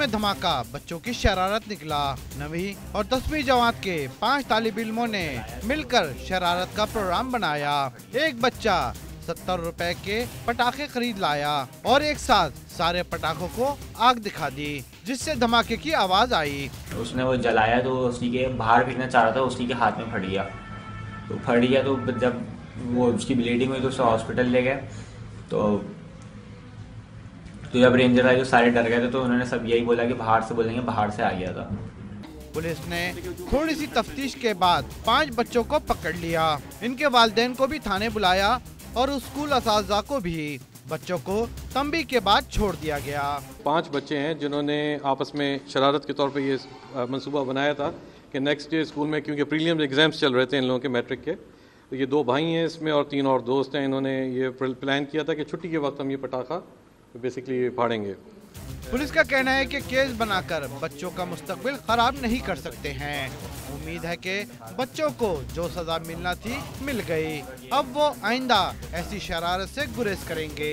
में धमाका, बच्चों की शरारत निकला। 9वीं और 10वीं जमात के 5 तालिब इल्मों ने मिलकर शरारत का प्रोग्राम बनाया। एक बच्चा 70 रुपए के पटाखे खरीद लाया और एक साथ सारे पटाखों को आग दिखा दी, जिससे धमाके की आवाज आई। उसने वो जलाया तो उसी के बाहर फेंकना चाह रहा था, उसी के हाथ में फट गया। तो जब वो उसकी ब्लीडिंग हुई तो उसे हॉस्पिटल ले गए। तो जब रेंजर आए तो सारे डर गए थे, तो उन्होंने सब यही बोला कि बाहर से बोलेंगे, बाहर से आ गया था। पुलिस ने थोड़ी सी तफ्तीश के बाद 5 बच्चों को पकड़ लिया। इनके वालिदैन को भी थाने बुलाया और स्कूल असातिज़ा को भी। बच्चों को तंबी के बाद छोड़ दिया गया। 5 बच्चे हैं जिन्होंने आपस में शरारत के तौर पे ये मंसूबा बनाया था कि नेक्स्ट डे स्कूल में, क्योंकि प्रीलिम्स एग्जाम्स चल रहे थे इन लोगों के मैट्रिक के, तो ये 2 भाई हैं इसमें और 3 और दोस्त हैं। इन्होंने ये प्लान किया था कि छुट्टी के वक्त हम ये पटाखा बेसिकली फाड़ेंगे। पुलिस का कहना है कि केस बनाकर बच्चों का मुस्तकबिल खराब नहीं कर सकते हैं। उम्मीद है कि बच्चों को जो सजा मिलना थी मिल गई। अब वो आइंदा ऐसी शरारत से गुरेज करेंगे।